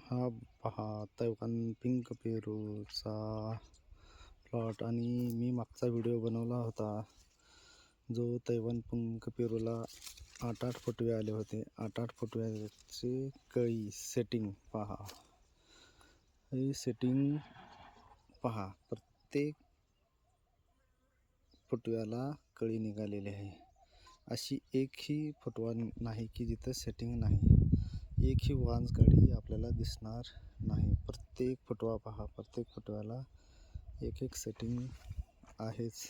हा पहा Taiwan pink पेरूचा प्लॉट. आणि मी मागचा व्हिडिओ बनवला होता जो तैवान पिंक पेरूला 8 फुटवे आले होते. 8 फुटव्याचे कळी सेटिंग पहा. ही सेटिंग पहा, प्रत्येक फुटव्याला कळी निघालेली आहे. अशी एकही फुटवा नाही की जिथं सेटिंग नाही. एकही वांज काडी आपल्याला दिसणार नाही. प्रत्येक फुटवा पहा, प्रत्येक फुटव्याला एक एक सेटिंग आहेच.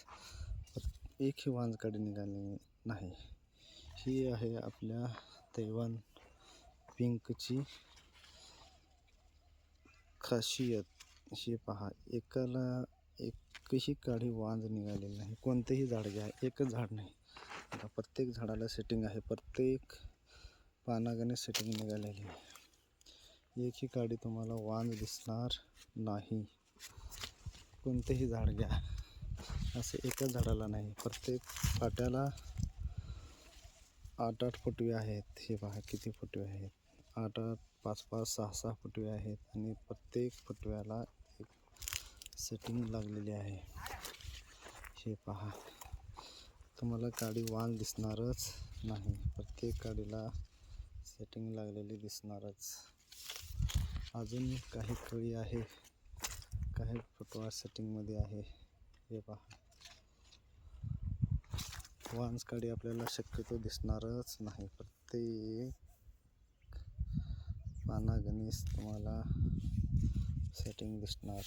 एकही वांज काडी निघाली नाही. ही आहे आपल्या तैवान पिंकची खासियत. ही पहा, एकही काडी वांज निघालेली नाही. कोणतेही झाड घ्या, एकच झाड नाही, आता प्रत्येक झाडाला सेटिंग आहे. प्रत्येक पानागणे सेटिंग निघालेली आहे. एकही काडी तुम्हाला वांज दिसणार नाही. कोणतेही झाड घ्या, असे एकच झाडाला नाही, प्रत्येक पाट्याला 8 फुटवे आहेत. हे पहा किती फुटवे आहेत. 8, 5, 6 फुटवे आहेत. आणि प्रत्येक फुटव्याला एक सेटिंग लागलेली आहे. हे पहा, तुम्हाला काडी वांज दिसणारच नाही. प्रत्येक काडीला सेटिंग लागलेली दिसणारच. अजून काही कळी आहे, काही फुटवा सेटिंगमध्ये आहे. हे पहा, वांज काडी आपल्याला शक्यतो दिसणारच नाही. प्रत्येक पानागणीस तुम्हाला सेटिंग दिसणार.